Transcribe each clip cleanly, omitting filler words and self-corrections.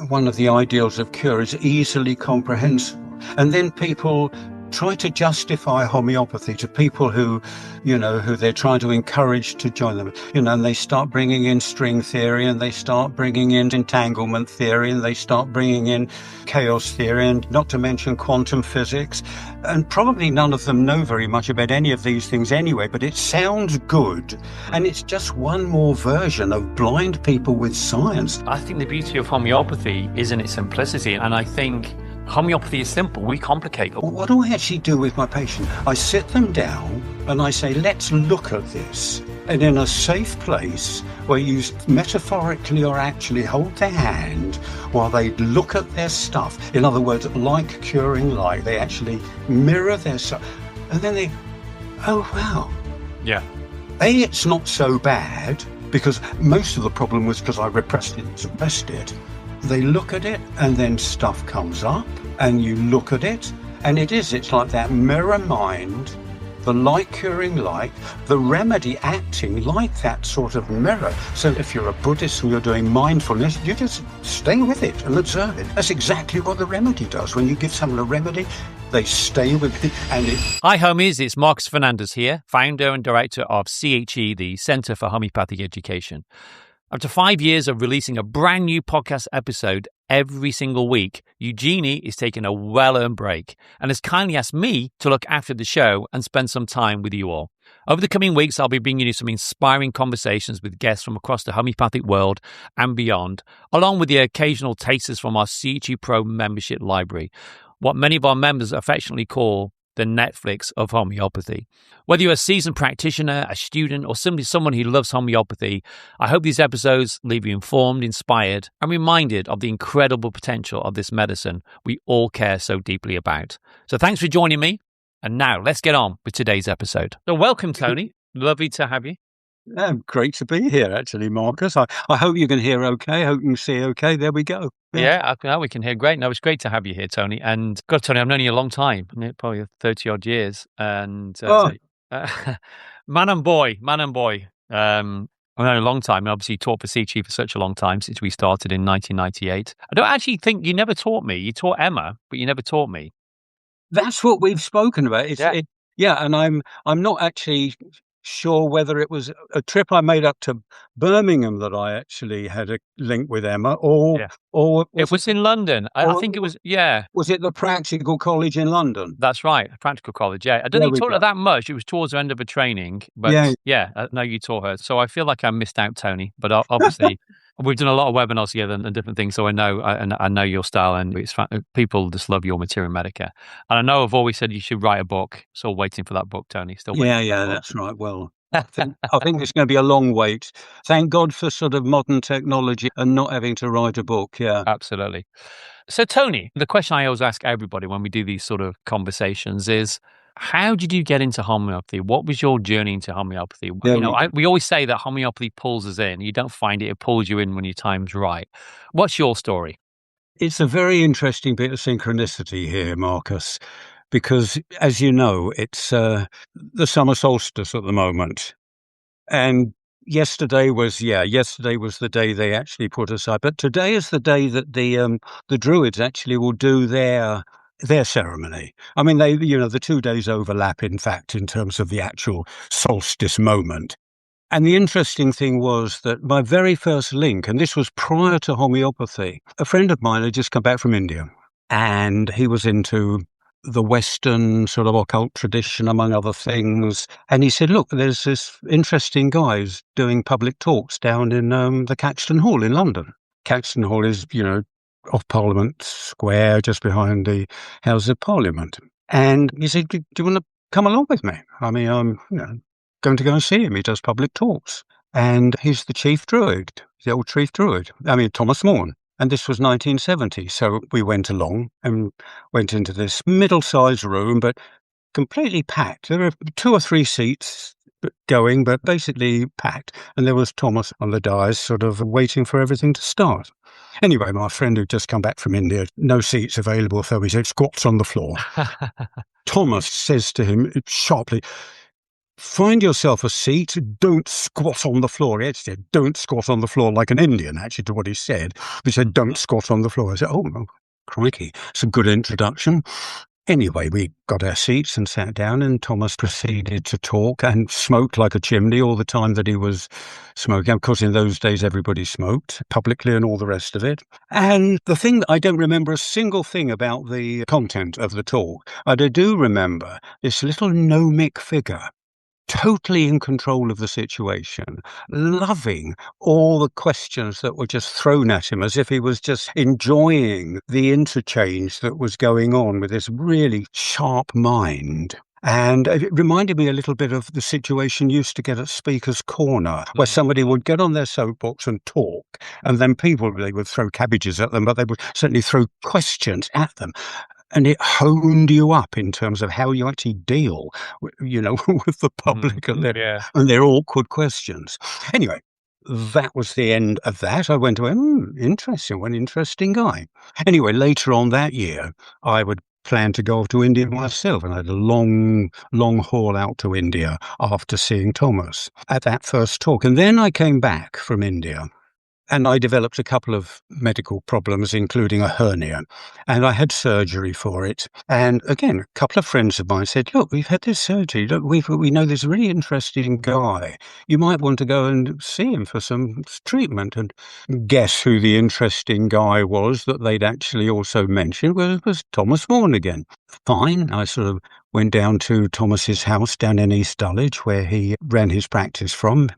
One of the ideals of cure is easily comprehensible. And then people try to justify homeopathy to people who they're trying to encourage to join them. And they start bringing in string theory, and they start bringing in entanglement theory, and they start bringing in chaos theory, and not to mention quantum physics. And probably none of them know very much about any of these things anyway, but it sounds good. And it's just one more version of blind people with science. I think the beauty of homeopathy is in its simplicity. And I think homeopathy is simple. We complicate it. What do I actually do with my patient? I sit them down and I say, let's look at this. And in a safe place where you metaphorically or actually hold their hand while they look at their stuff. In other words, like curing like, they actually mirror their stuff. And then they, oh, wow. Yeah. It's not so bad, because most of the problem was because I repressed it and suppressed it. They look at it and then stuff comes up and you look at it and it's like that mirror mind, the like curing like, the remedy acting like that sort of mirror. So if you're a Buddhist and you're doing mindfulness, you just stay with it and observe it. That's exactly what the remedy does. When you give someone a remedy, they stay with it. Hi homies, it's Marcus Fernandez here, founder and director of CHE, the Centre for Homeopathic Education. After 5 years of releasing a brand new podcast episode every single week, Eugenie is taking a well-earned break and has kindly asked me to look after the show and spend some time with you all. Over the coming weeks, I'll be bringing you some inspiring conversations with guests from across the homeopathic world and beyond, along with the occasional tasters from our CHE Pro membership library, what many of our members affectionately call the Netflix of homeopathy. Whether you're a seasoned practitioner, a student, or simply someone who loves homeopathy, I hope these episodes leave you informed, inspired, and reminded of the incredible potential of this medicine we all care so deeply about. So thanks for joining me. And now let's get on with today's episode. So welcome, Tony. Lovely to have you. Great to be here, actually, Marcus. I hope you can hear okay. I hope you can see okay. There we go. Yeah, we can hear great. No, it's great to have you here, Tony. And God, Tony, I've known you a long time, probably 30 odd years. And man and boy. I've known a long time. And obviously, you taught for CHE for such a long time since we started in 1998. I don't actually think you never taught me. You taught Emma, but you never taught me. That's what we've spoken about. And I'm not actually sure whether it was a trip I made up to Birmingham that I actually had a link with Emma, or it was in London. I think it was. Yeah, was it the Practical College in London? That's right, Practical College. Yeah, I don't think you taught her that much. It was towards the end of a training, but I know you taught her. So I feel like I missed out, Tony. But obviously. We've done a lot of webinars together and different things, so I know your style, and people just love your Materia Medica. And I know I've always said you should write a book. Still waiting for that book, Tony. That's right. Well, I think it's going to be a long wait. Thank God for sort of modern technology and not having to write a book. Yeah, absolutely. So, Tony, the question I always ask everybody when we do these sort of conversations is, how did you get into homeopathy? What was your journey into homeopathy? We always say that homeopathy pulls us in. You don't find it pulls you in when your time's right. What's your story? It's a very interesting bit of synchronicity here, Marcus, because as you know, it's the summer solstice at the moment. And yesterday was the day they actually put aside. But today is the day that the Druids actually will do their ceremony. I mean, the 2 days overlap, in fact, in terms of the actual solstice moment. And the interesting thing was that my very first link, and this was prior to homeopathy, a friend of mine had just come back from India, and he was into the Western sort of occult tradition, among other things. And he said, look, there's this interesting guy who's doing public talks down in the Caxton Hall in London. Caxton Hall is, off Parliament Square, just behind the Houses of Parliament. And he said, do you want to come along with me? I mean, I'm going to go and see him. He does public talks. And he's the chief druid, the old chief druid. I mean, Thomas Morn. And this was 1970. So we went along and went into this middle-sized room, but completely packed. There were 2 or 3 seats going, but basically packed. And there was Thomas on the dais, sort of waiting for everything to start. Anyway, my friend who'd just come back from India, no seats available, so he said, squats on the floor. Thomas says to him sharply, find yourself a seat, don't squat on the floor. He said, don't squat on the floor like an Indian, actually, to what he said. He said, don't squat on the floor. I said, oh, crikey, it's a good introduction. Anyway, we got our seats and sat down, and Thomas proceeded to talk and smoked like a chimney all the time that he was smoking. Of course, in those days, everybody smoked publicly and all the rest of it. And the thing that I don't remember a single thing about the content of the talk, but I do remember this little gnomic figure, totally in control of the situation, loving all the questions that were just thrown at him as if he was just enjoying the interchange that was going on with this really sharp mind. And it reminded me a little bit of the situation you used to get at Speaker's Corner, where somebody would get on their soapbox and talk, and then they would throw cabbages at them, but they would certainly throw questions at them. And it honed you up in terms of how you actually deal, with the public and their awkward questions. Anyway, that was the end of that. I went away, interesting, what an interesting guy. Anyway, later on that year, I would plan to go off to India myself, and I had a long haul out to India after seeing Thomas at that first talk. And then I came back from India, and I developed a couple of medical problems, including a hernia, and I had surgery for it. And again, a couple of friends of mine said, look, we've had this surgery. Look, we know this really interesting guy. You might want to go and see him for some treatment. And guess who the interesting guy was that they'd actually also mentioned was Thomas Vaughan again. Fine. I sort of went down to Thomas's house down in East Dulwich, where he ran his practice from.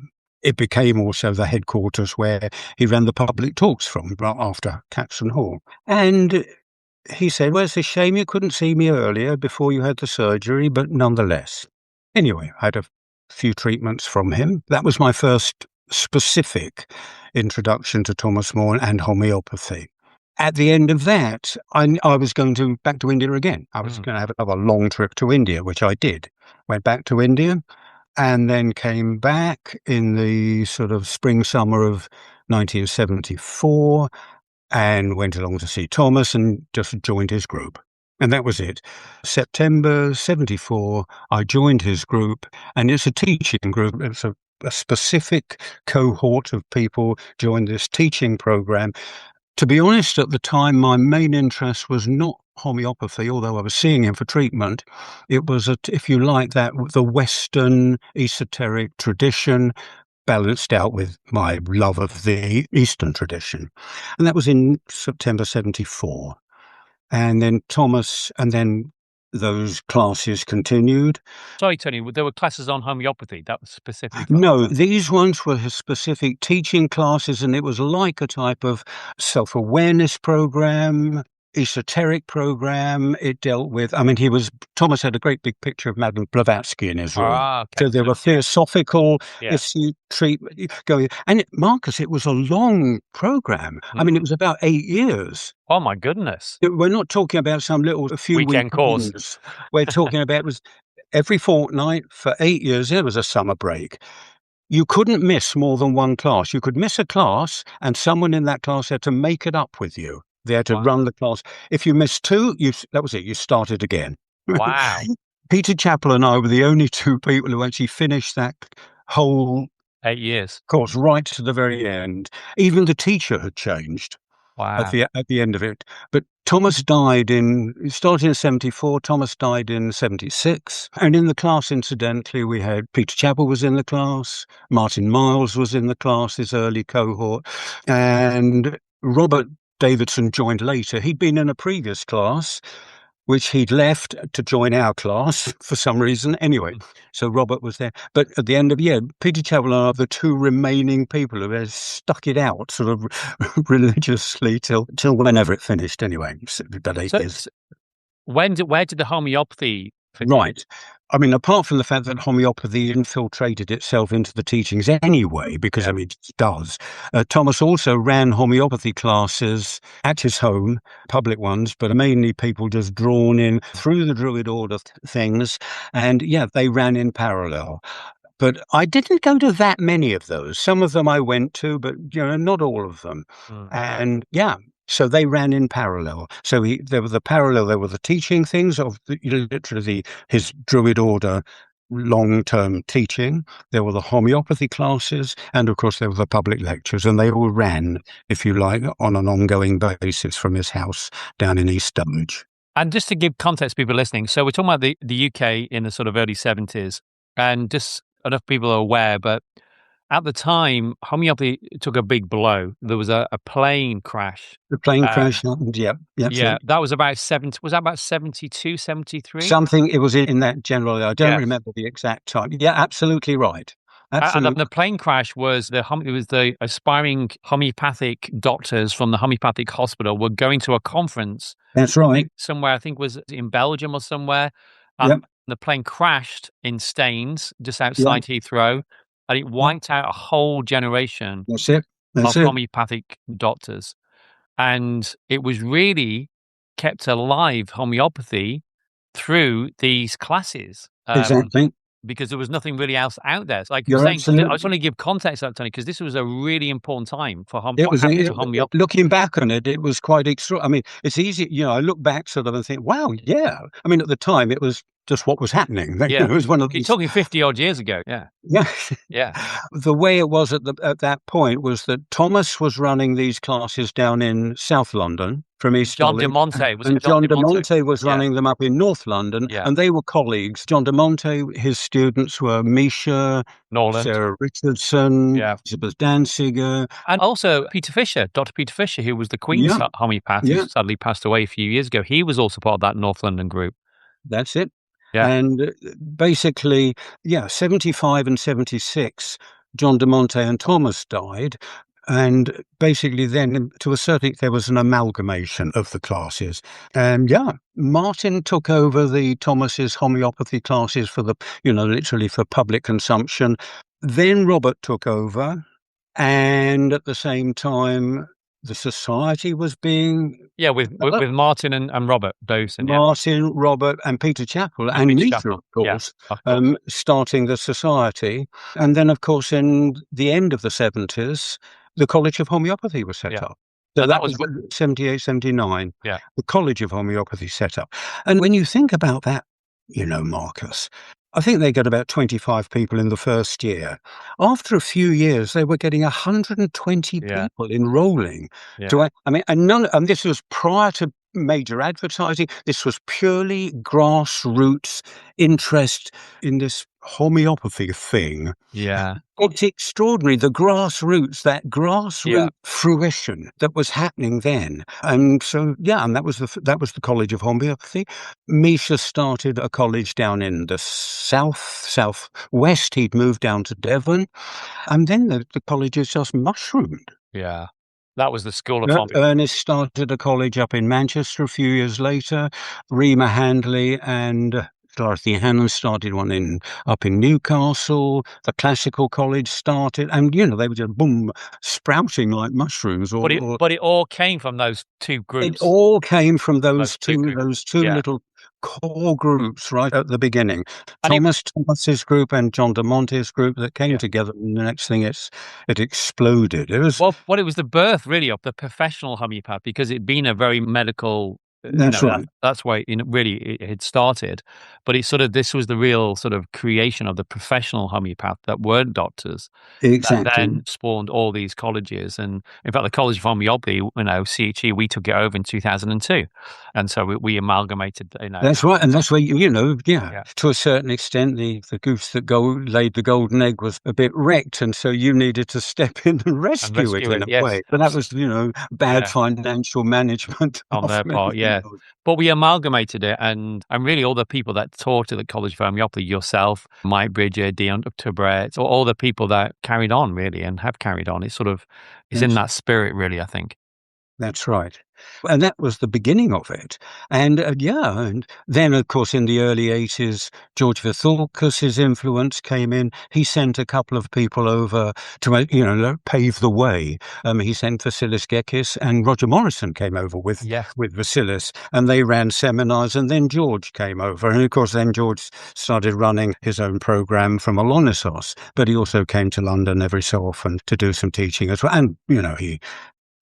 It became also the headquarters where he ran the public talks from after Caxton Hall. And he said, well, it's a shame you couldn't see me earlier before you had the surgery, but nonetheless. Anyway, I had a few treatments from him. That was my first specific introduction to Thomas More and homeopathy. At the end of that, I was going back to India again. I was going to have another long trip to India, which I did. Went back to India, and then came back in the sort of summer of 1974, and went along to see Thomas and just joined his group. And that was it. September 74, I joined his group, and it's a teaching group. It's a specific cohort of people joined this teaching program. To be honest, at the time, my main interest was not homeopathy, although I was seeing him for treatment. It was, if you like that, the Western esoteric tradition balanced out with my love of the Eastern tradition. And that was in September 74. And then those classes continued. Sorry, Tony, there were classes on homeopathy. That was specific. No, these ones were specific teaching classes, and it was like a type of self-awareness program, esoteric program. It dealt with, Thomas had a great big picture of Madame Blavatsky in his room. Okay. So there were philosophical issue treatment going. And Marcus, it was a long program. It was about 8 years. Oh my goodness. We're not talking about a few weekend course. We're talking about it was every fortnight for 8 years. There was a summer break. You couldn't miss more than one class. You could miss a class, and someone in that class had to make it up with you. They had to run the class. If you missed two, that was it. You started again. Wow. Peter Chappell and I were the only two people who actually finished that whole 8 years course right to the very end. Even the teacher had changed. Wow. At the end of it. But Thomas started in 74, Thomas died in 76. And in the class, incidentally, we had Peter Chappell was in the class, Martin Miles was in the class, his early cohort, and Robert Davidson joined later. He'd been in a previous class, which he'd left to join our class for some reason. Anyway, so Robert was there. But at the end of the year, Peter Chappell and I are the two remaining people who have stuck it out sort of religiously till whenever it finished anyway. About 8 years. Where did the homeopathy fit in? Right. Apart from the fact that homeopathy infiltrated itself into the teachings anyway, because it does. Thomas also ran homeopathy classes at his home, public ones, but mainly people just drawn in through the Druid Order things. And they ran in parallel. But I didn't go to that many of those. Some of them I went to, but not all of them. And so they ran in parallel. So there were the teaching things of literally his Druid Order long-term teaching, there were the homeopathy classes, and of course there were the public lectures, and they all ran, if you like, on an ongoing basis from his house down in East Dulwich. And just to give context to people listening, so we're talking about the UK in the sort of early 70s, and just enough people are aware, but at the time, homeopathy took a big blow. There was a plane crash. The plane crash happened, yeah. That was about 72, 73? Something, it was in that general, I don't remember the exact time. Yeah, absolutely right. Absolutely. And the plane crash was the aspiring homeopathic doctors from the homeopathic hospital were going to a conference. That's right. Somewhere, I think was in Belgium or somewhere. The plane crashed in Staines, just outside Heathrow, and it wiped out a whole generation of homeopathic doctors. And it was really kept alive, homeopathy, through these classes. Exactly. Because there was nothing really else out there. Like you're saying, I just want to give context to that, Tony, because this was a really important time for homeopathy. Looking back on it, it was quite extraordinary. I mean, it's easy, I look back sort of and think, wow, yeah. I mean, at the time, it was just what was happening. Yeah. It was one of these. You're talking 50 odd years ago. Yeah. Yeah. Yeah. The way it was at that point was that Thomas was running these classes down in South London from East John Dulwich. de Monte. And John de Monte was running them up in North London, and they were colleagues. John de Monte, his students were Misha, Norland, Sarah Richardson, Elizabeth Danziger. And also Peter Fisher, Dr. Peter Fisher, who was the Queen's homeopath, who sadly passed away a few years ago. He was also part of that North London group. That's it. Yeah. And basically, 75 and 76, John de Monte and Thomas died. And basically then, to a certain extent, there was an amalgamation of the classes. And Martin took over the Thomas's homeopathy classes for the, literally for public consumption. Then Robert took over. And at the same time, the society was being... Yeah, with Martin and Robert Dawson. Martin, Robert and Peter Chappell and Misha, of course, starting the society. And then, of course, in the end of the 70s, the College of Homeopathy was set up. So that was 78, 79. Yeah. The College of Homeopathy set up. And when you think about that, Marcus, I think they got about 25 people in the first year. After a few years, they were getting 120 people enrolling. Yeah. And this was prior to major advertising. This was purely grassroots interest in this homeopathy thing. Yeah. It's extraordinary, that grassroots fruition that was happening then. And so, and that was the College of Homeopathy. Misha started a college down in the southwest. He'd moved down to Devon. And then the college has just mushroomed. Yeah. That was the School of Homeopathy. Ernest started a college up in Manchester a few years later. Rima Handley and Dorothy Hannon started one up in Newcastle. The Classical College started, and they were just sprouting like mushrooms. But it all came from those two groups. It all came from those two little core groups right at the beginning. Thomas's group and John de Monte's group that came together, and the next thing it exploded. It was it was the birth really of the professional homeopath, because it'd been a very medical. That's right. That's why it had started, but this was the real sort of creation of the professional homeopath that weren't doctors. Exactly. That then spawned all these colleges, and in fact, the College of Homeopathy, CHE, we took it over in 2002, and so we amalgamated. That's right, and that's where to a certain extent, the goose that laid the golden egg was a bit wrecked, and so you needed to step in and rescue it in a way. But that was bad financial management on their part. Yeah. But we amalgamated it, and really all the people that taught at the College of Homeopathy, yourself, Mike Bridger, Dr. Brett, all the people that carried on really and have carried on. It's in that spirit really, I think. That's right. And that was the beginning of it. And and then, of course, in the early 80s, George Vithoulkas, his influence came in. He sent a couple of people over to, pave the way. He sent Vasilis Gekis, and Roger Morrison came over with Vasilis, and they ran seminars. And then George came over. And, of course, then George started running his own program from Alonissos. But he also came to London every so often to do some teaching as well. And, he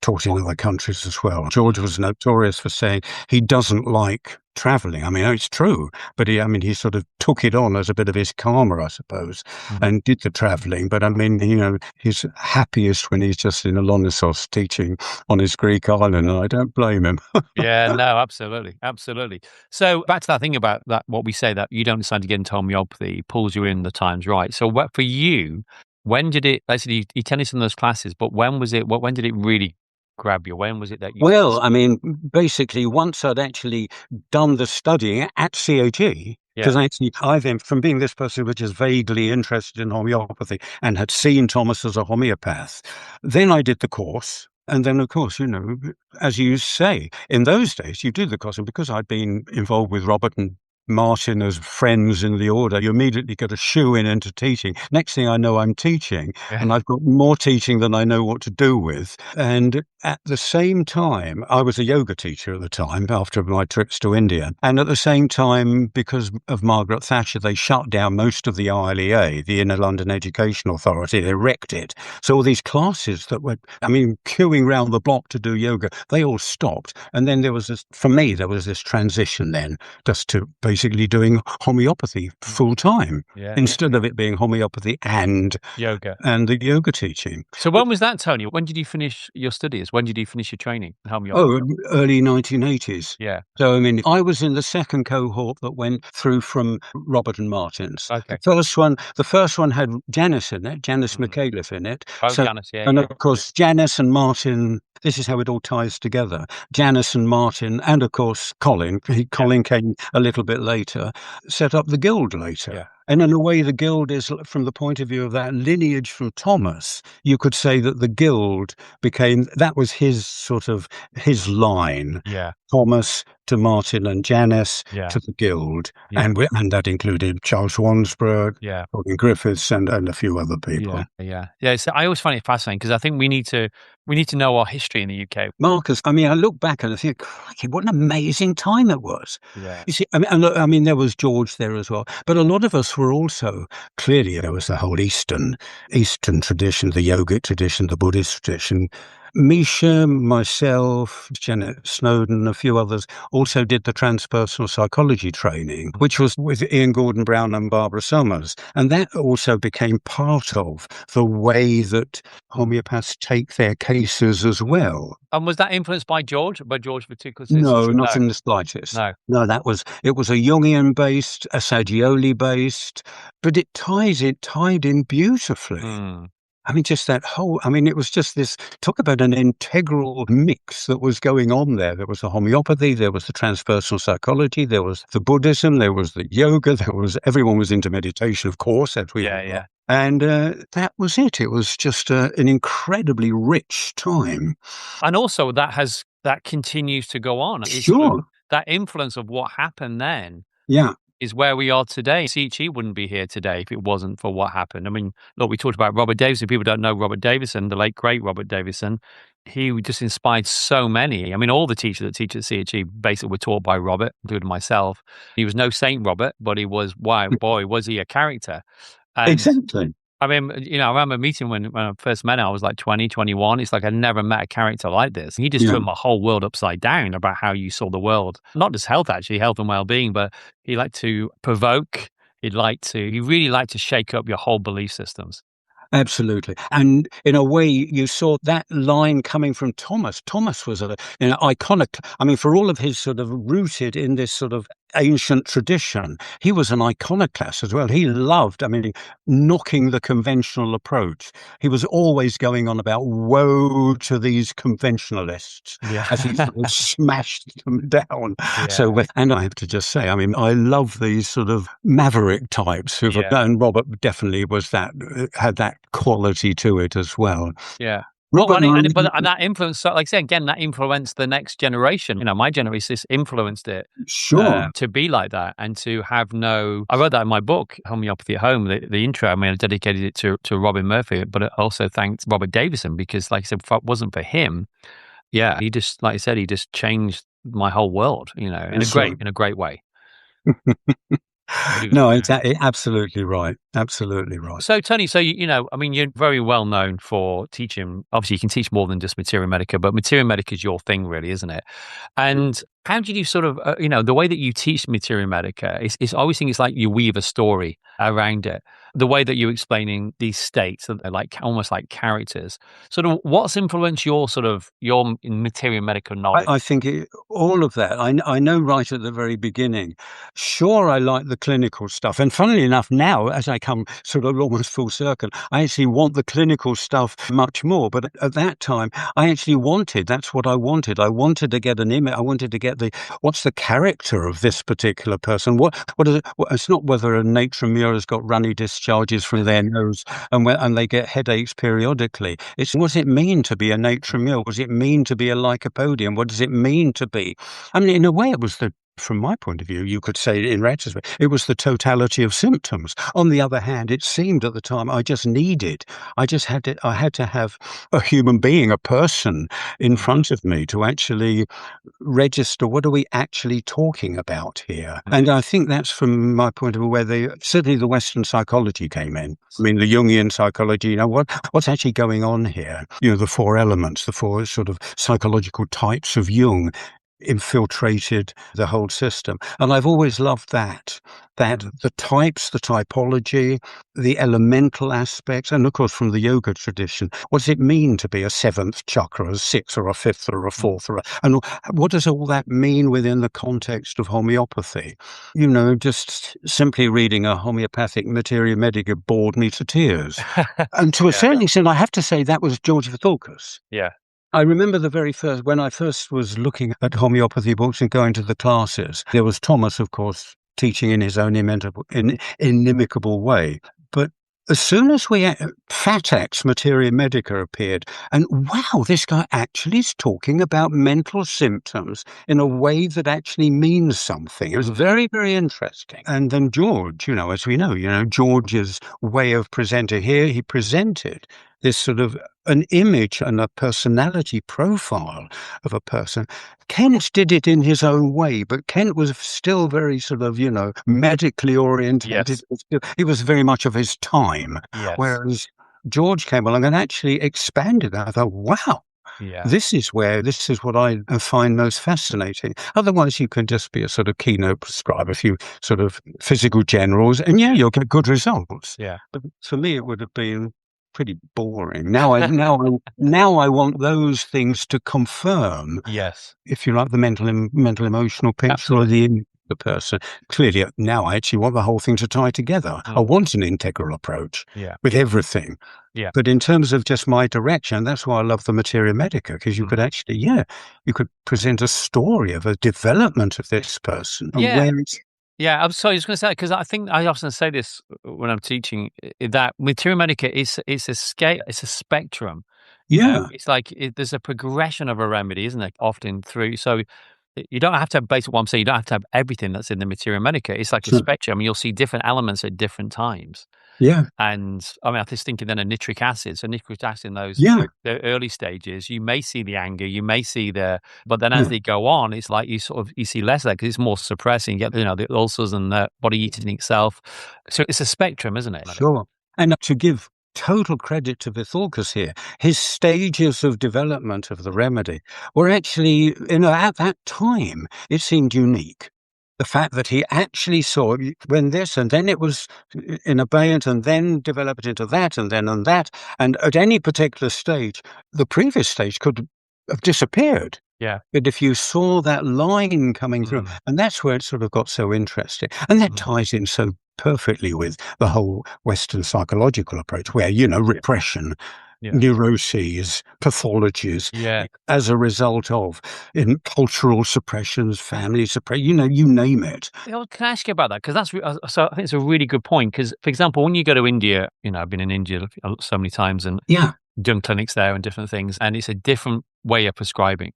taught in other countries as well. George was notorious for saying he doesn't like traveling. I mean, it's true, but he sort of took it on as a bit of his karma, I suppose, and did the traveling. But I mean, he's happiest when he's just in Alonissos teaching on his Greek island, and I don't blame him. Yeah, no, absolutely. Absolutely. So back to that thing about that, what we say that you don't decide to get into homeopathy, pulls you in the time's right. So what for you, when did it, basically, you tell us in those classes, but when was it, when did it really grab you? When was it that you? Well, I mean, basically, once I'd actually done the studying at CHE, because actually I then, from being this person which is vaguely interested in homeopathy and had seen Thomas as a homeopath, then I did the course. And then, of course, as you say, in those days, you did the course. And because I'd been involved with Robert and Martin as friends in the order, you immediately get a shoe in into teaching. Next thing I know, I'm teaching, and I've got more teaching than I know what to do with. And at the same time, I was a yoga teacher at the time after my trips to India. And at the same time, because of Margaret Thatcher, they shut down most of the ILEA, the Inner London Education Authority. They wrecked it. So all these classes that were, queuing round the block to do yoga, they all stopped. And then there was this transition then, just to basically doing homeopathy full time instead of it being homeopathy and yoga and the yoga teaching. So when was that, Tony? When did you finish your studies? When did you finish your training in homeopathy? Oh, early 1980s. Yeah. So, I was in the second cohort that went through from Robert and Martin's. Okay. The first one had Janice in it, Janice McAuliffe in it. Janice, of course, Janice and Martin, this is how it all ties together. Janice and Martin, and of course, Colin. Colin came a little bit later, set up the guild later. Yeah. And in a way, the guild is, from the point of view of that lineage from Thomas, you could say that the guild that was his line. Yeah. Thomas to Martin and Janice Yeah. to the guild. Yeah. And that included Charles Wansbrough, Yeah. Robin Griffiths, and a few other people. Yeah. So I always find it fascinating because I think we need to know our history in the UK. Marcus, I look back and I think, crikey, what an amazing time it was. Yeah. You see, there was George there as well, but a lot of us were also, clearly there was the whole Eastern tradition, the yogic tradition, the Buddhist tradition. Misha, myself, Janet Snowden, a few others also did the transpersonal psychology training, which was with Ian Gordon Brown and Barbara Summers. And that also became part of the way that homeopaths take their cases as well. And was that influenced by George Vithoulkas? No, not in the slightest. No, it was a Jungian-based, a Saggioli-based, but it tied in beautifully. Just that whole, it was just this, talk about an integral mix that was going on there. There was the homeopathy, there was the transpersonal psychology, there was the Buddhism, there was the yoga, everyone was into meditation, of course, as we all know. And that was it. It was just an incredibly rich time. And also that continues to go on. Sure. That influence of what happened then. Yeah. Is where we are today. CHE wouldn't be here today if it wasn't for what happened. Look, we talked about Robert Davison. People don't know Robert Davison, the late, great Robert Davison. He just inspired so many. All the teachers that teach at CHE basically were taught by Robert, including myself. He was no Saint Robert, but he was, was he a character? And exactly. I remember meeting when I first met him, I was like 20, 21. It's like I'd never met a character like this. He just turned my whole world upside down about how you saw the world. Not just health, actually, health and well-being, but he liked to provoke. He really liked to shake up your whole belief systems. Absolutely. And in a way, you saw that line coming from Thomas. Thomas was an iconic, for all of his sort of rooted in this sort of ancient tradition, he was an iconoclast as well. He loved, knocking the conventional approach. He was always going on about woe to these conventionalists as he sort of smashed them down. Yeah. So, and I have to just say, I love these sort of maverick types and Robert definitely had that quality to it as well. Yeah. Robert, but that influence, like I say again, that influenced the next generation. My generation influenced it, sure, to be like that and to have no. I wrote that in my book, Homeopathy at Home. The intro, I dedicated it to Robin Murphy, but I also thanked Robert Davison because, like I said, if it wasn't for him, he just, like I said, he just changed my whole world. In a great way. No, it's absolutely right. Absolutely right. So, Tony, you're very well known for teaching. Obviously, you can teach more than just Materia Medica, but Materia Medica is your thing, really, isn't it? And How did you sort of, the way that you teach Materia Medica, I always think it's like you weave a story around it. The way that you're explaining these states, they're like almost like characters. Sort of, what's influenced your Materia Medica knowledge? I think all of that. I know right at the very beginning. Sure, I like the clinical stuff. And funnily enough, now, as I come sort of almost full circle, I actually want the clinical stuff much more. But at that time, that's what I wanted. I wanted to get an image. I wanted to get what's the character of this particular person? What is it? It's not whether a natromure has got runny discharges from their nose and they get headaches periodically. It's what does it mean to be a natromure? What does it mean to be a lycopodium? What does it mean to be? I mean, in a way, from my point of view, you could say in retrospect, it was the totality of symptoms. On the other hand, it seemed at the time I had to have a human being, a person in front of me to actually register what are we actually talking about here. And I think that's from my point of view where certainly the Western psychology came in. I mean, the Jungian psychology, what's actually going on here? The four elements, the four sort of psychological types of Jung infiltrated the whole system. And I've always loved that the types, the typology, the elemental aspects, and of course from the yoga tradition, what does it mean to be a seventh chakra, a sixth or a fifth or a fourth, and what does all that mean within the context of homeopathy? Just simply reading a homeopathic Materia Medica bored me to tears. And to a certain extent, I have to say that was George Vithoulkas. Yeah. I remember when I first was looking at homeopathy books and going to the classes, there was Thomas, of course, teaching in his own inimicable way. But as soon as Fatax Materia Medica appeared, and wow, this guy actually is talking about mental symptoms in a way that actually means something. It was very, very interesting. And then George, as we know, George's way of presenting here, he presented this sort of an image and a personality profile of a person. Kent did it in his own way, but Kent was still very sort of, medically oriented. Yes. He was very much of his time. Yes. Whereas George came along and actually expanded that. I thought, wow. Yeah. This is what I find most fascinating. Otherwise, you can just be a sort of keynote prescriber, a few sort of physical generals, and you'll get good results. Yeah. But for me, it would have been pretty boring. Now I want those things to confirm. Yes. If you like, the mental emotional picture of the person. Clearly, now I actually want the whole thing to tie together. I want an integral approach with everything. Yeah. But in terms of just my direction, that's why I love the Materia Medica, because you could actually, you could present a story of a development of this person. And Yeah, I'm sorry, I was going to say, because I think I often say this when I'm teaching, that Materia Medica is a scale, it's a spectrum. It's like there's a progression of a remedy, isn't it? Often through, so you don't have to have basically what I'm saying, you don't have to have everything that's in the Materia Medica. It's like a spectrum. You'll see different elements at different times. Yeah. And I mean, I was thinking then of nitric acid. So nitric acid in the early stages, you may see the anger, you may see but then as they go on, it's like you see less of that because it's more suppressing. You get, the ulcers and the body eating itself. So it's a spectrum, isn't it? Sure. And to give total credit to Vithoulkas here, his stages of development of the remedy were actually, at that time, it seemed unique. The fact that he actually saw when this, and then it was in abeyance, and then developed into that, and then on that, and at any particular stage, the previous stage could have disappeared. Yeah. But if you saw that line coming through, and that's where it sort of got so interesting, and that ties in so perfectly with the whole Western psychological approach, where repression, neuroses, pathologies, as a result of cultural suppressions, family suppression, you name it. Can I ask you about that? Because so I think it's a really good point. Because, for example, when you go to India, I've been in India so many times and done clinics there and different things, and it's a different way of prescribing.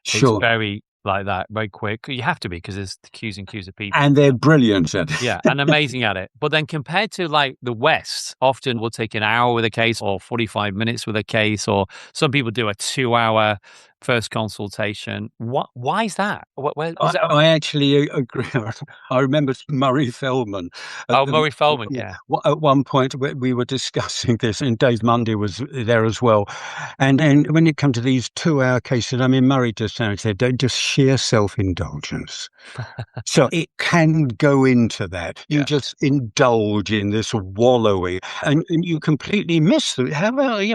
Sure. It's very like that, very quick. You have to be, because there's queues and queues of people. And they're brilliant at it. Yeah, and amazing at it. But then compared to like the West, often we'll take an hour with a case or 45 minutes with a case, or some people do a 2-hour first consultation. Why is that? I actually agree. I remember Murray Feldman. Murray Feldman, yeah. At one point, we were discussing this, and Dave Mundy was there as well. And when it comes to these 2-hour cases, I mean, Murray just said, just sheer self-indulgence. So it can go into that. You just indulge in this wallowing, and you completely miss it.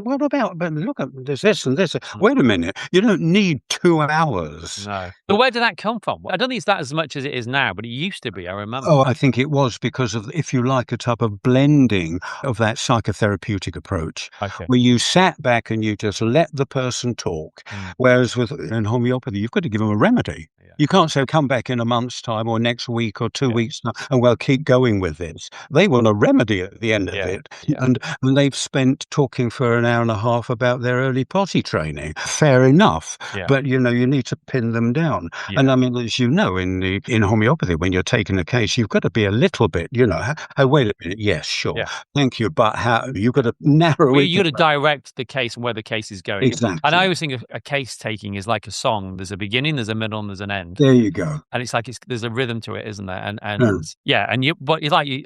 What about, but look, there's this and this. Wait a minute, you don't need 2 hours. No. But where did that come from? I don't think it's that as much as it is now, but it used to be, I remember. Oh, I think it was because of, if you like, a type of blending of that psychotherapeutic approach, where you sat back and you just let the person talk. Whereas in homeopathy, you've got to give them a remedy. You can't say, come back in a month's time or next week or 2 weeks and we'll keep going with this. They want a remedy at the end of it. And they've spent talking for an hour and a half about their early potty training. Fair enough. But, you need to pin them down. And I mean, as you know, in homeopathy, when you're taking a case, you've got to be a little bit, hey, wait a minute. Yes, sure. Thank you. But how you've got to narrow it. You've got to direct the case and where the case is going. Exactly. And I always think of a case taking is like a song. There's a beginning, there's a middle, and there's an end. There you go. And it's like there's a rhythm to it, isn't there? I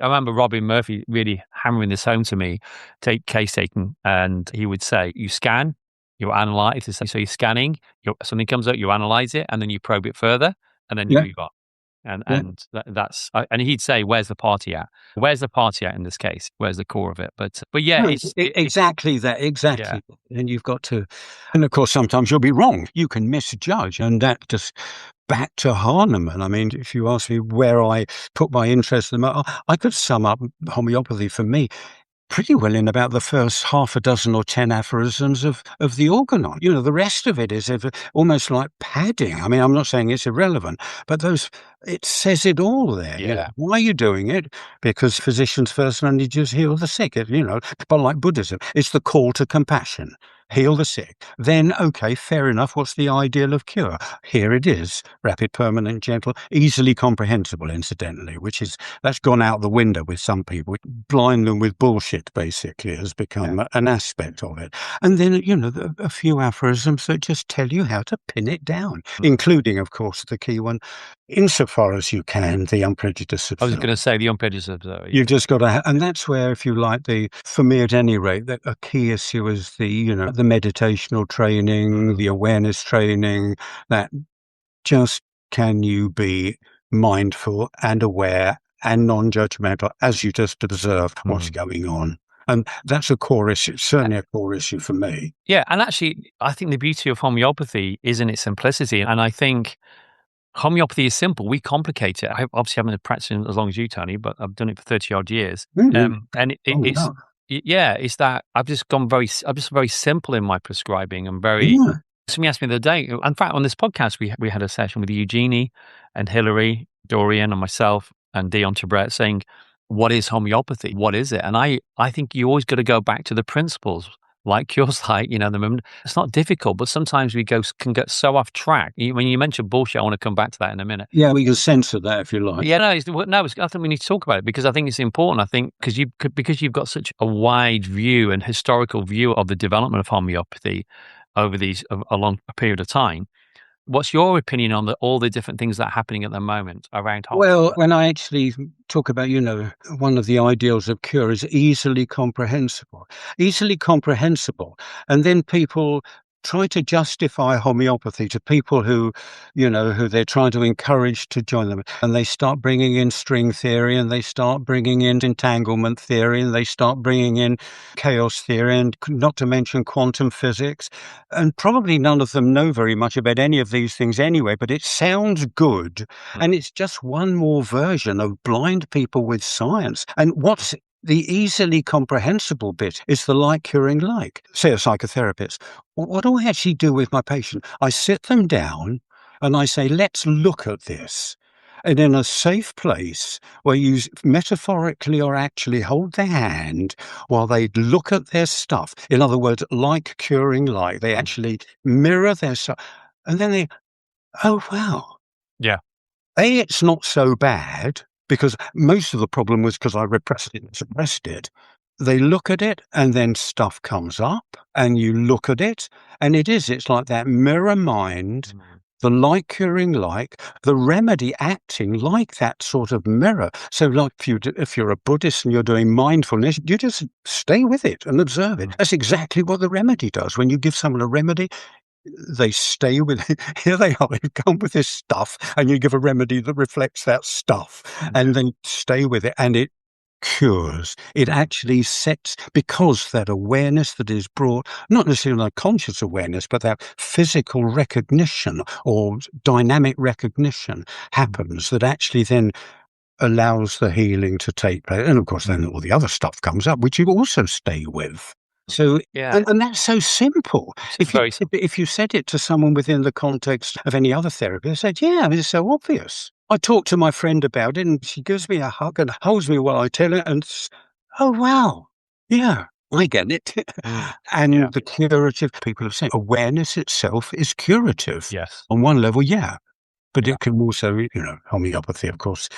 remember Robin Murphy really hammering this home to me, case taking, and he would say, you scan, you analyze. So you're scanning, something comes up, you analyze it, and then you probe it further, and then you move on. And he'd say, where's the party at? Where's the party at in this case? Where's the core of it? But it's exactly that. Exactly. Yeah. And you've got to, and of course, sometimes you'll be wrong. You can misjudge. And that just back to Hahnemann. I mean, if you ask me where I put my interest, I could sum up homeopathy for me pretty well in about the first half a dozen or 10 aphorisms of the organon. The rest of it is almost like padding. I mean, I'm not saying it's irrelevant, but it says it all there. Yeah. Why are you doing it? Because physicians first only just heal the sick. But like Buddhism, it's the call to compassion. Heal the sick. Then, okay, fair enough. What's the ideal of cure? Here it is. Rapid, permanent, gentle, easily comprehensible, incidentally, that's gone out the window with some people. Blind them with bullshit, basically, has become an aspect of it. And then, a few aphorisms that just tell you how to pin it down, including, of course, the key one, insofar as you can, the unprejudiced observer. I was going to say the unprejudiced observer. You've just got to, and that's where, if you like, for me at any rate, a key issue is the meditational training, the awareness training, that just can you be mindful and aware and non-judgmental as you just observe what's going on. And that's a core issue, certainly a core issue for me. Yeah, and actually, I think the beauty of homeopathy is in its simplicity. And I think homeopathy is simple. We complicate it. I obviously haven't practiced as long as you, Tony, but I've done it for 30 odd years. And it's that I'm just very simple in my prescribing. I'm very. Somebody asked me the other day. In fact, on this podcast, we had a session with Eugenie and Hillary, Dorian, and myself, and Dion Tabret saying, "What is homeopathy? What is it?" And I think you always got to go back to the principles. Like cures, it's not difficult, but sometimes we can get so off track. When you mention bullshit, I want to come back to that in a minute. Yeah, we can censor that if you like. Yeah, I think we need to talk about it because I think it's important. I think because you've got such a wide view and historical view of the development of homeopathy over a long period of time. What's your opinion on all the different things that are happening at the moment around homeopathy? Well, when I actually talk about, one of the ideals of cure is easily comprehensible. And then people try to justify homeopathy to people who they're trying to encourage to join them. And they start bringing in string theory, and they start bringing in entanglement theory, and they start bringing in chaos theory, and not to mention quantum physics. And probably none of them know very much about any of these things anyway, but it sounds good. And it's just one more version of blind people with science. And what's the easily comprehensible bit is the like curing like. Say a psychotherapist, what do I actually do with my patient? I sit them down and I say, let's look at this. And in a safe place where you metaphorically or actually hold their hand while they look at their stuff. In other words, like curing like. They actually mirror their stuff. And then oh, wow. Yeah. It's not so bad. Because most of the problem was because I repressed it and suppressed it. they look at it and then stuff comes up and you look at it and it's like that mirror mind, the like curing like, the remedy acting like that sort of mirror. So like if you're a Buddhist and you're doing mindfulness, you just stay with it and observe it. That's exactly what the remedy does. When you give someone a remedy, they stay with it. Here they are, they've come with this stuff, and you give a remedy that reflects that stuff, and then stay with it, and it cures. It actually sets, because that awareness that is brought, not necessarily like conscious awareness, but that physical recognition or dynamic recognition happens that actually then allows the healing to take place. And of course, then all the other stuff comes up, which you also stay with. So, and that's so simple. If you said it to someone within the context of any other therapy, they said, yeah, it's so obvious. I talked to my friend about it, and she gives me a hug and holds me while I tell her, and oh, wow, yeah, I get it. And the curative, people have said, awareness itself is curative. Yes. On one level, yeah. But it can also, homeopathy, of course,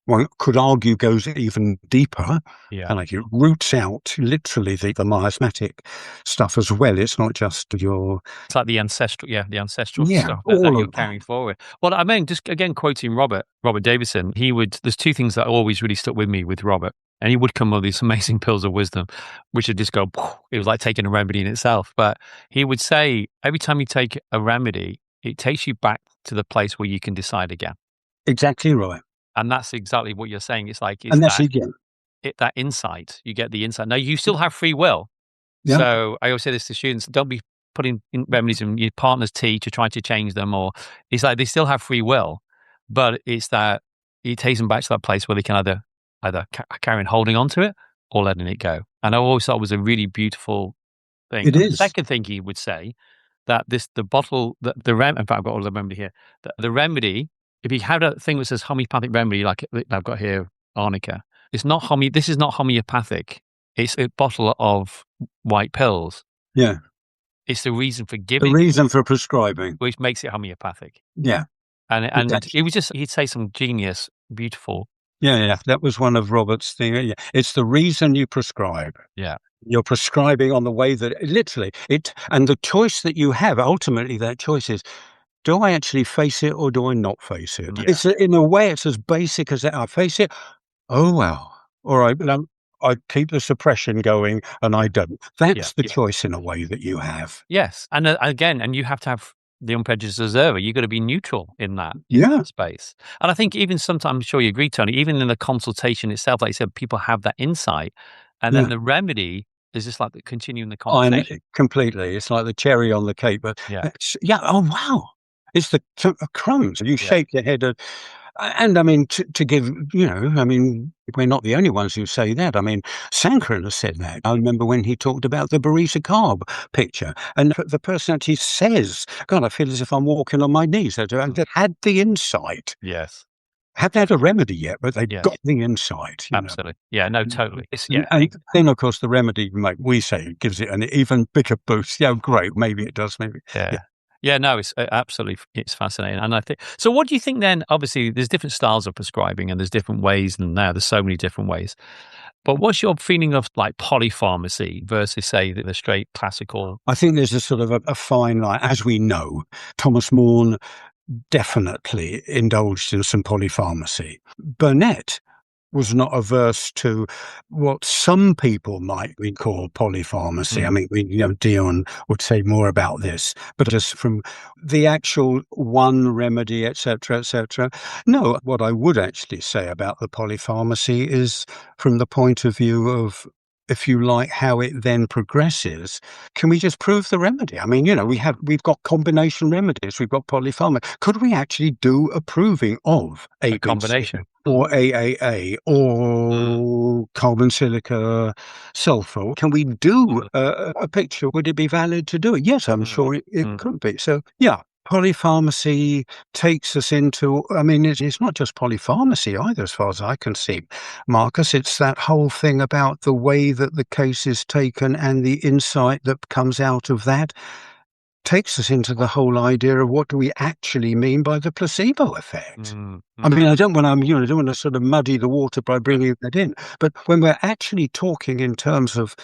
one could argue goes even deeper, and like it roots out literally the miasmatic stuff as well. It's not just it's like the ancestral stuff that you're carrying forward. Well, I mean, just again quoting Robert Davison, there's two things that always really stuck with me with Robert, and he would come with these amazing pills of wisdom, which would just go, it was like taking a remedy in itself. But he would say, every time you take a remedy, it takes you back to the place where you can decide again. Exactly right. And that's exactly what you're saying. It's like, that insight. You get the insight. Now, you still have free will. Yeah. So I always say this to students, don't be putting remedies in your partner's tea to try to change them. Or it's like they still have free will, but it's that it takes them back to that place where they can either carry on holding on to it or letting it go. And I always thought it was a really beautiful thing. It is. The second thing he would say, that in fact, I've got all the remedy here. The remedy, if you have a thing that says homeopathic remedy, like I've got here, arnica, this is not homeopathic. It's a bottle of white pills. Yeah. It's the reason for giving. The reason for prescribing. Which makes it homeopathic. Yeah. And it was just, he'd say some genius, beautiful. Yeah. That was one of Robert's things. Yeah. It's the reason you prescribe. Yeah. You're prescribing on the way that literally and the choice that you have, ultimately that choice is, do I actually face it or do I not face it? Yeah. It's in a way, it's as basic as that. I face it. Oh, well, all right. I keep the suppression going and I don't. That's the choice in a way that you have. Yes. And and you have to have the unprejudiced observer. You've got to be neutral in that space. And I think even sometimes, I'm sure you agree, Tony, even in the consultation itself, like you said, people have that insight. And then the remedy is just like continuing the conversation. Completely. It's like the cherry on the cake. But oh, wow. It's the crumbs. You shake your head at. And I mean, to give, we're not the only ones who say that. I mean, Sankaran has said that. I remember when he talked about the Barisa carb picture, and the person actually says, God, I feel as if I'm walking on my knees. They had the insight. Yes. Haven't had a remedy yet, but they've got the insight. Absolutely. Yeah, no, totally. And then, of course, the remedy, we say, gives it an even bigger boost. Yeah, great. Maybe it does. Maybe. Yeah. Yeah, no, it's absolutely, it's fascinating. And I think, so what do you think then? Obviously, there's different styles of prescribing and there's different ways, and now there's so many different ways. But what's your feeling of like polypharmacy versus, say, the straight classical? I think there's a sort of a fine line. As we know, Thomas Morne definitely indulged in some polypharmacy. Burnett was not averse to what some people might call polypharmacy. I mean, Dion would say more about this, but just from the actual one remedy, etc., no, what I would actually say about the polypharmacy is from the point of view of, if you like, how it then progresses. Can we just prove the remedy? I mean, we've got combination remedies, we've got polypharmacy. Could we actually do a proving of a combination? Or AAA, or carbon silica sulfur? Can we do a picture? Would it be valid to do it? Yes, I'm sure it could be. So, polypharmacy takes us into, I mean, it's not just polypharmacy either, as far as I can see, Marcus. It's that whole thing about the way that the case is taken and the insight that comes out of that. takes us into the whole idea of what do we actually mean by the placebo effect. Mm-hmm. I mean, I don't want to sort of muddy the water by bringing that in, but when we're actually talking in terms of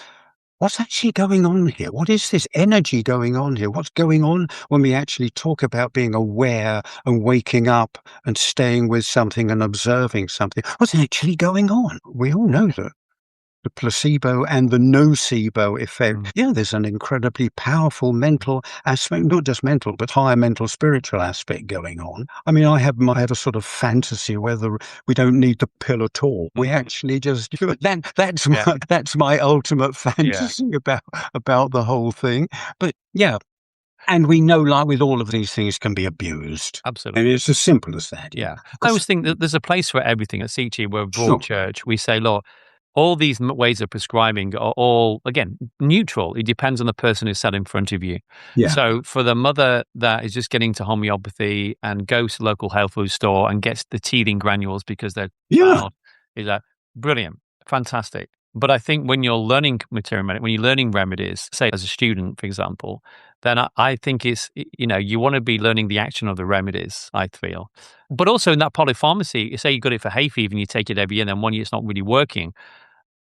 what's actually going on here? What is this energy going on here? What's going on when we actually talk about being aware and waking up and staying with something and observing something? What's actually going on? We all know that the placebo and the nocebo effect. Yeah, there's an incredibly powerful mental aspect, not just mental, but higher mental spiritual aspect going on. I mean, I have a sort of fantasy whether we don't need the pill at all. We actually just that's my ultimate fantasy about the whole thing. But yeah, and we know, like with all of these things, can be abused. Absolutely. And it's as simple as that. Yeah. I always think that there's a place for everything at CG. We're a broad Sure. church. We say, look, all these ways of prescribing are all, again, neutral. It depends on the person who's sat in front of you. Yeah. So for the mother that is just getting to homeopathy and goes to the local health food store and gets the teething granules because their child is brilliant, fantastic. But I think when you're learning Materia Medica, when you're learning remedies, say as a student, for example, then I think it's, you want to be learning the action of the remedies, I feel. But also in that polypharmacy, say you got it for hay fever and you take it every year and then 1 year it's not really working.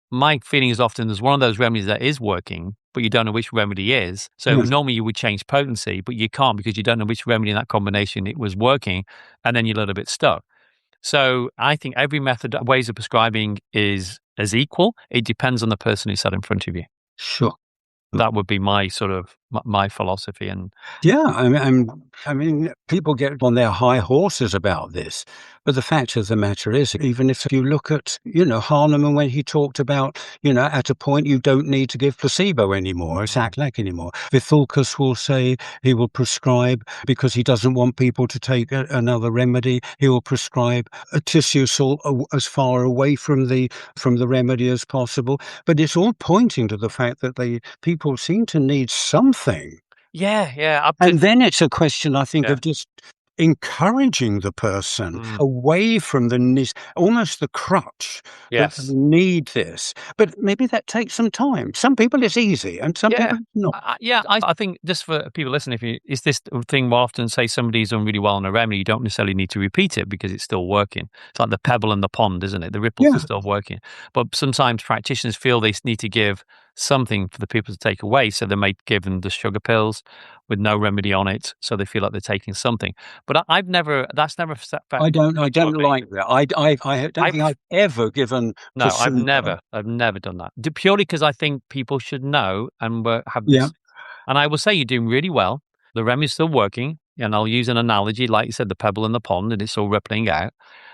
My feeling is often there's one of those remedies that is working, but you don't know which remedy is. So normally you would change potency, but you can't because you don't know which remedy in that combination it was working, and then you're a little bit stuck. So I think every method, ways of prescribing is as equal. It depends on the person who's sat in front of you. Sure. That would be my sort of my philosophy. And yeah, I mean, people get on their high horses about this, but the fact of the matter is, even if you look at, Hahnemann when he talked about, at a point you don't need to give placebo anymore, or Saclec anymore. Vithoulkas will say he will prescribe because he doesn't want people to take another remedy. He will prescribe a tissue salt as far away from the remedy as possible. But it's all pointing to the fact that people seem to need something. Yeah. And then it's a question, I think, Yeah. of just encouraging the person away from almost the crutch that they need this. But maybe that takes some time. Some people it's easy and some people it's not. I think just for people listening, is this thing we'll often say somebody's done really well on a remedy, you don't necessarily need to repeat it because it's still working. It's like the pebble in the pond, isn't it? The ripples are still working. But sometimes practitioners feel they need to give something for the people to take away. So they may give them the sugar pills with no remedy on it. So they feel like they're taking something. But that's never. I don't like that. I don't think I've ever given. No, I've never done that. Purely because I think people should know and have this. Yeah. And I will say you're doing really well. The remy's still working. And I'll use an analogy, like you said, the pebble in the pond, and it's all rippling out.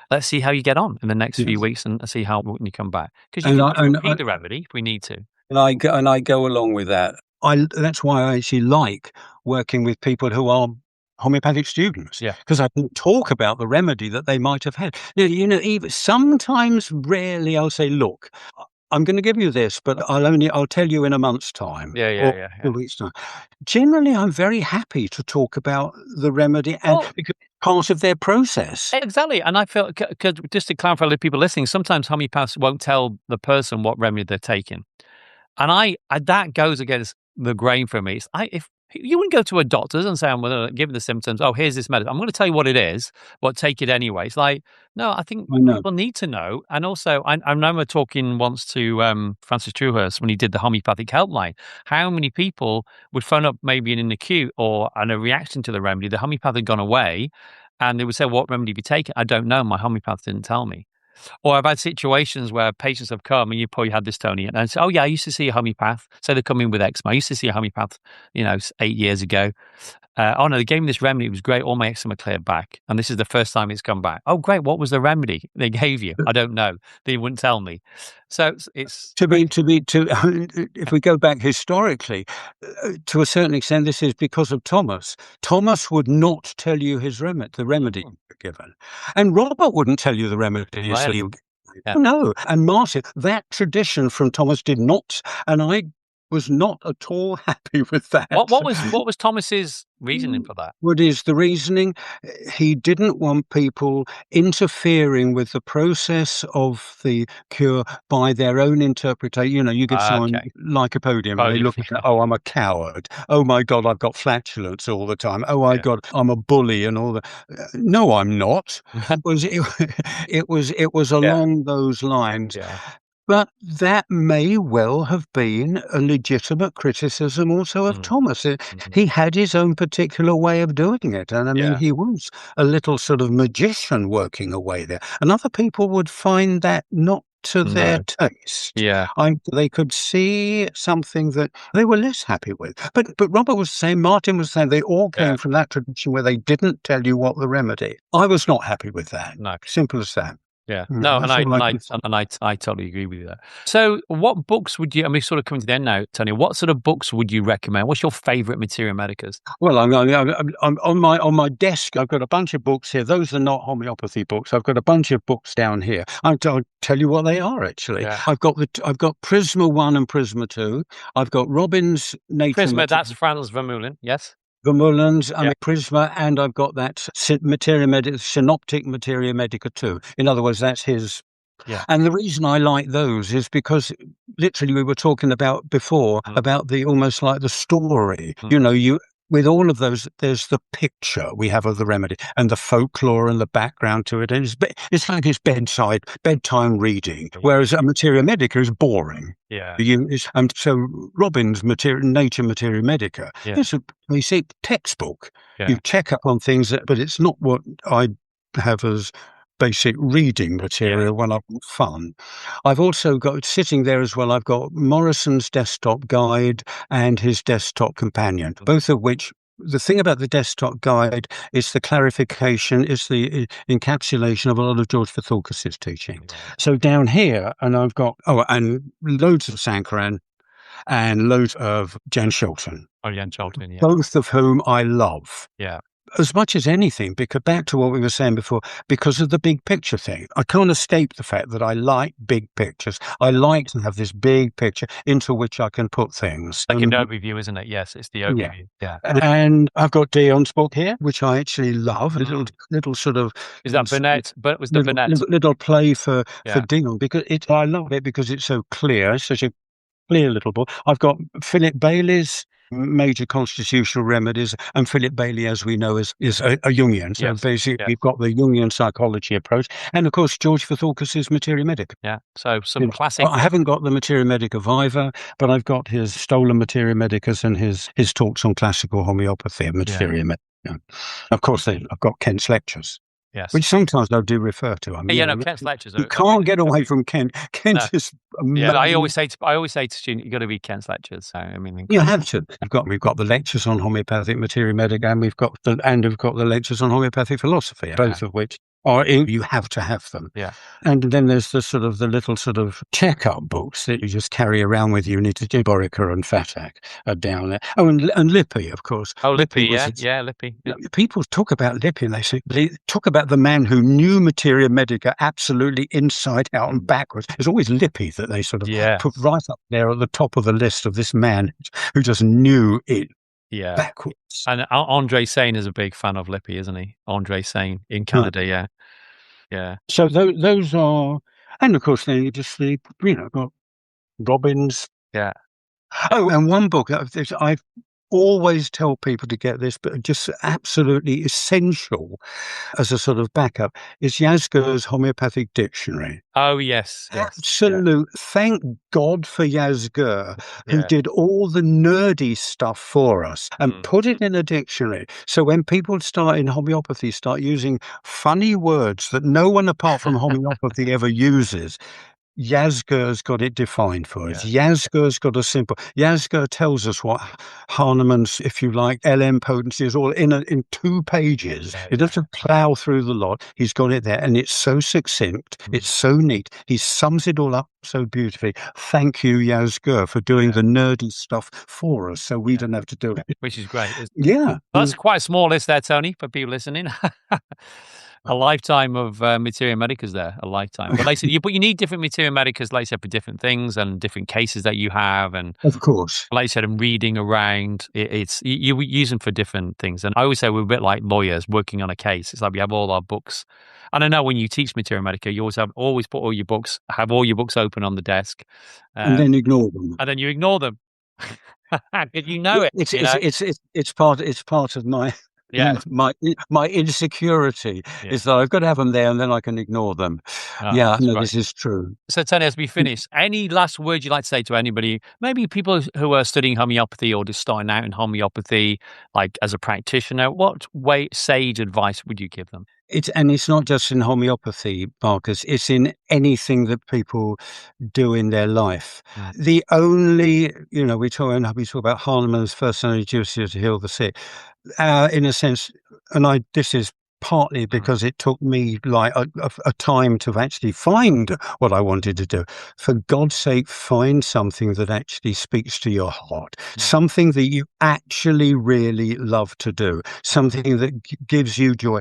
Let's see how you get on in the next few weeks and see how when you come back. Because you can repeat the remedy if we need to. And I go along with that. That's why I actually like working with people who are homeopathic students, because I can talk about the remedy that they might have had. Even sometimes, rarely, I'll say, "Look, I'm going to give you this, but I'll tell you in a month's time, or 2 weeks' time." Generally, I'm very happy to talk about the remedy because it's part of their process. Exactly, and I feel because just to clarify for people listening, sometimes homeopaths won't tell the person what remedy they're taking. And that goes against the grain for me. If you wouldn't go to a doctor's and say, I'm going to give the symptoms, here's this medicine, I'm going to tell you what it is, but take it anyway. It's like, no, I think people need to know. And also, I remember talking once to Francis Truehurst when he did the homeopathic helpline, how many people would phone up maybe in the queue or in a reaction to the remedy, the homeopath had gone away, and they would say, what remedy have you taken? I don't know, my homeopath didn't tell me. Or I've had situations where patients have come and you probably had this, Tony, and say, I used to see a homeopath. So they come in with eczema. I used to see a homeopath, 8 years ago. No, they gave me this remedy. It was great. All my eczema cleared back. And this is the first time it's come back. Oh, great. What was the remedy they gave you? I don't know. They wouldn't tell me. So it's if we go back historically, to a certain extent, this is because of Thomas. Thomas would not tell you the remedy given. And Robert wouldn't tell you the remedy. Right. No. And Martin, that tradition from Thomas did not. And I was not at all happy with that. What was Thomas's reasoning for that? What is the reasoning? He didn't want people interfering with the process of the cure by their own interpretation. You know, you give someone lycopodium and they look at, oh, I'm a coward. Oh my God, I've got flatulence all the time. Oh my God, I'm a bully and all that. No, I'm not. It was along those lines. Yeah. But that may well have been a legitimate criticism also of Thomas. He had his own particular way of doing it. And I mean, he was a little sort of magician working away there. And other people would find that not to their taste. Yeah. They could see something that they were less happy with. But Robert was saying, Martin was saying, they all came from that tradition where they didn't tell you what the remedy. I was not happy with that. No. Simple as that. Yeah, no, and I totally agree with you there. So, what books would you? I mean, sort of coming to the end now, Tony. What sort of books would you recommend? What's your favourite Materia Medicas? Well, I'm on my desk. I've got a bunch of books here. Those are not homeopathy books. I've got a bunch of books down here. I'll tell you what they are. Actually, I've got Prisma 1 and Prisma 2. I've got Robin's Nature. Prisma, that's Franz Vermeulen. Yes. Vermeulen's, Prisma, and I've got that Materia Medica, Synoptic Materia Medica 2. In other words, that's his. Yeah. And the reason I like those is because literally we were talking about before about the almost like the story. You know, with all of those, there's the picture we have of the remedy and the folklore and the background to it. And it's like it's bedtime reading, whereas a Materia Medica is boring. Yeah. And so Robin's Nature Materia Medica is a basic textbook. Yeah. You check up on things, but it's not what I have as basic reading material when I want fun. I've also got sitting there as well, I've got Morrison's desktop guide and his desktop companion, both of which, the thing about the desktop guide is the clarification, is the encapsulation of a lot of George Vithoulkas' teaching. So down here, and I've got, and loads of Sankaran and loads of Jan Shelton. Oh, Jan Shelton, yeah. Both of whom I love. Yeah. As much as anything, because back to what we were saying before, because of the big picture thing. I can't escape the fact that I like big pictures. I like to have this big picture into which I can put things. Like an overview, isn't it? Yes, it's the overview. Yeah. And I've got Dion's book here, which I actually love. A little sort of... Is that Burnett? But was the Burnett? Little play for Dion, because I love it because it's so clear. It's such a clear little book. I've got Philip Bailey's Major Constitutional Remedies, and Philip Bailey, as we know, is a Jungian. So basically, we've got the Jungian psychology approach, and of course, George Vithoulkas' Materia Medica. Yeah, so some classic. I haven't got the Materia Medica Viva, but I've got his stolen Materia Medicas and his talks on classical homeopathy and Materia Medica. Of course, I've got Kent's lectures. Yes. Which sometimes I do refer to. I mean, Kent's lectures. You can't get away from Kent. Kent is amazing. Yeah, I always say to students, you've got to read Kent's lectures. So, I mean, you have to. We've got the lectures on homeopathic Materia Medica, and we've got the lectures on homeopathic philosophy, both of which you have to have them. Yeah. And then there's the little sort of checkup books that you just carry around with you. Borica and Fatak are down there. Oh, and Lippi, of course. Oh, Lippi, Lippi. Yeah. People talk about Lippi and they talk about the man who knew Materia Medica absolutely inside out and backwards. It's always Lippi that they sort of put right up there at the top of the list of this man who just knew it. Yeah, backwards. And Andre Sain is a big fan of Lippi, isn't he? Andre Sain in Canada, yeah. So those are, and of course then you just got Robbins. Yeah. Oh, and one book I always tell people to get this, but just absolutely essential as a sort of backup is Yazgur's Homeopathic Dictionary. Oh, yes. Absolute. Yeah. Thank God for Yazgur, who did all the nerdy stuff for us and put it in a dictionary. So when people in homeopathy start using funny words that no one apart from homeopathy ever uses, Yazgur's got it defined for us. Yazgur's got a simple. Yazgur tells us what Hahnemann's, if you like, LM potency is all in 2 pages. He doesn't plough through the lot. He's got it there, and it's so succinct. It's so neat. He sums it all up so beautifully. Thank you, Yazgur, for doing the nerdy stuff for us, so we don't have to do it. Which is great. Yeah, that's quite a small list there, Tony, for people listening. a lifetime of Materia Medicas there, a lifetime. But like I said, you need different Materia Medicas, like I said, for different things and different cases that you have. And Of course. like I said, I'm reading around. You use them for different things. And I always say we're a bit like lawyers working on a case. It's like we have all our books. And I know when you teach Materia Medica, you always put all your books, have all your books open on the desk. And then ignore them. And then you ignore them. You know it. It's part of my my insecurity is that I've got to have them there and then I can ignore them. This is true. So Tony, as we finish, any last words you'd like to say to anybody, maybe people who are studying homeopathy or just starting out in homeopathy, like as a practitioner, what sage advice would you give them? It's not just in homeopathy, Marcus. It's in anything that people do in their life. The only, we talk about Hahnemann's first only duty to heal the sick. In a sense, and this is partly because it took me like a time to actually find what I wanted to do. For God's sake, find something that actually speaks to your heart, something that you actually really love to do, something that gives you joy.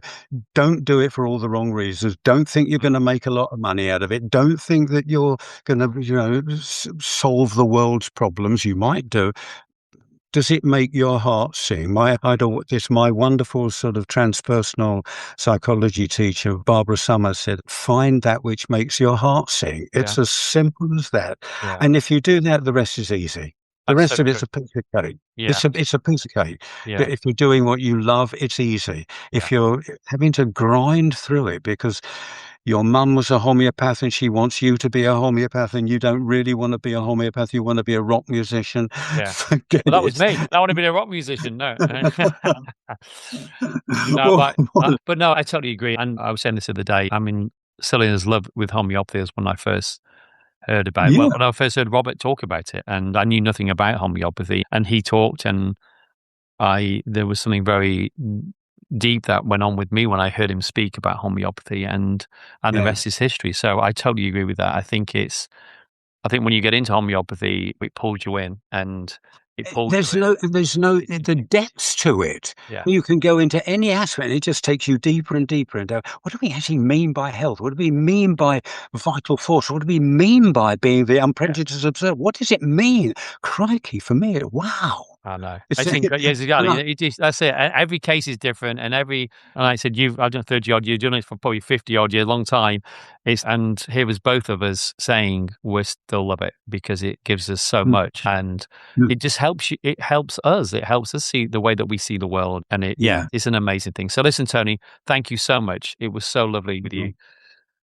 Don't do it for all the wrong reasons. Don't think you're going to make a lot of money out of it. Don't think that you're going to, solve the world's problems. You might do. Does it make your heart sing? My wonderful sort of transpersonal psychology teacher, Barbara Summers, said, find that which makes your heart sing. It's as simple as that. Yeah. And if you do that, the rest is easy. The rest of it's a piece of cake. Yeah. It's a piece of cake. Yeah. But if you're doing what you love, it's easy. If you're having to grind through it because your mum was a homeopath and she wants you to be a homeopath and you don't really want to be a homeopath, you want to be a rock musician. Yeah. That was me. I want to be a rock musician. No. But no, I totally agree. And I was saying this the other day. I mean, Cillian's love with homeopathy is when I first heard about it. Well, when I first heard Robert talk about it, and I knew nothing about homeopathy, and he talked, and there was something very deep that went on with me when I heard him speak about homeopathy, and the rest is history. So I totally agree with that. I think when you get into homeopathy, it pulls you in, and there's no the depths to it. Yeah. You can go into any aspect. It just takes you deeper and deeper into what do we actually mean by health? What do we mean by vital force? What do we mean by being the unprejudiced observer? What does it mean? Crikey, for me, wow. I know. Yes, exactly. That's it. Every case is different, and like I said, I've done 30 odd years, you've done it for probably 50 odd years, a long time. And here was both of us saying we still love it because it gives us so much, and it just helps you. It helps us. It helps us see the way that we see the world, and it's an amazing thing. So listen, Tony, thank you so much. It was so lovely with you.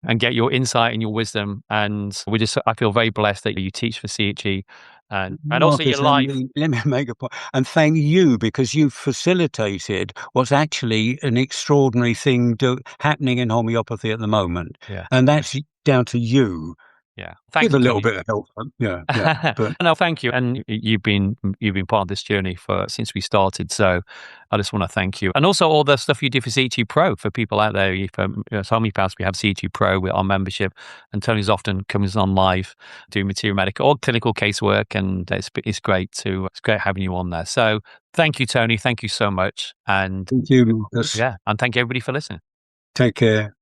And get your insight and your wisdom. And I feel very blessed that you teach for CHE and also your life. Let me make a point. And thank you because you've facilitated what's actually an extraordinary thing happening in homeopathy at the moment. Yeah. And that's down to you. Yeah, with a little bit of help. But no, thank you, and you've been part of this journey since we started. So I just want to thank you, and also all the stuff you do for CHE Pro for people out there. For homeopaths, we have CHE Pro with our membership, and Tony's often comes on live doing Materia Medica or clinical casework, and it's great having you on there. So thank you, Tony. Thank you so much, and thank you, Lucas. Yeah, and thank you everybody for listening. Take care.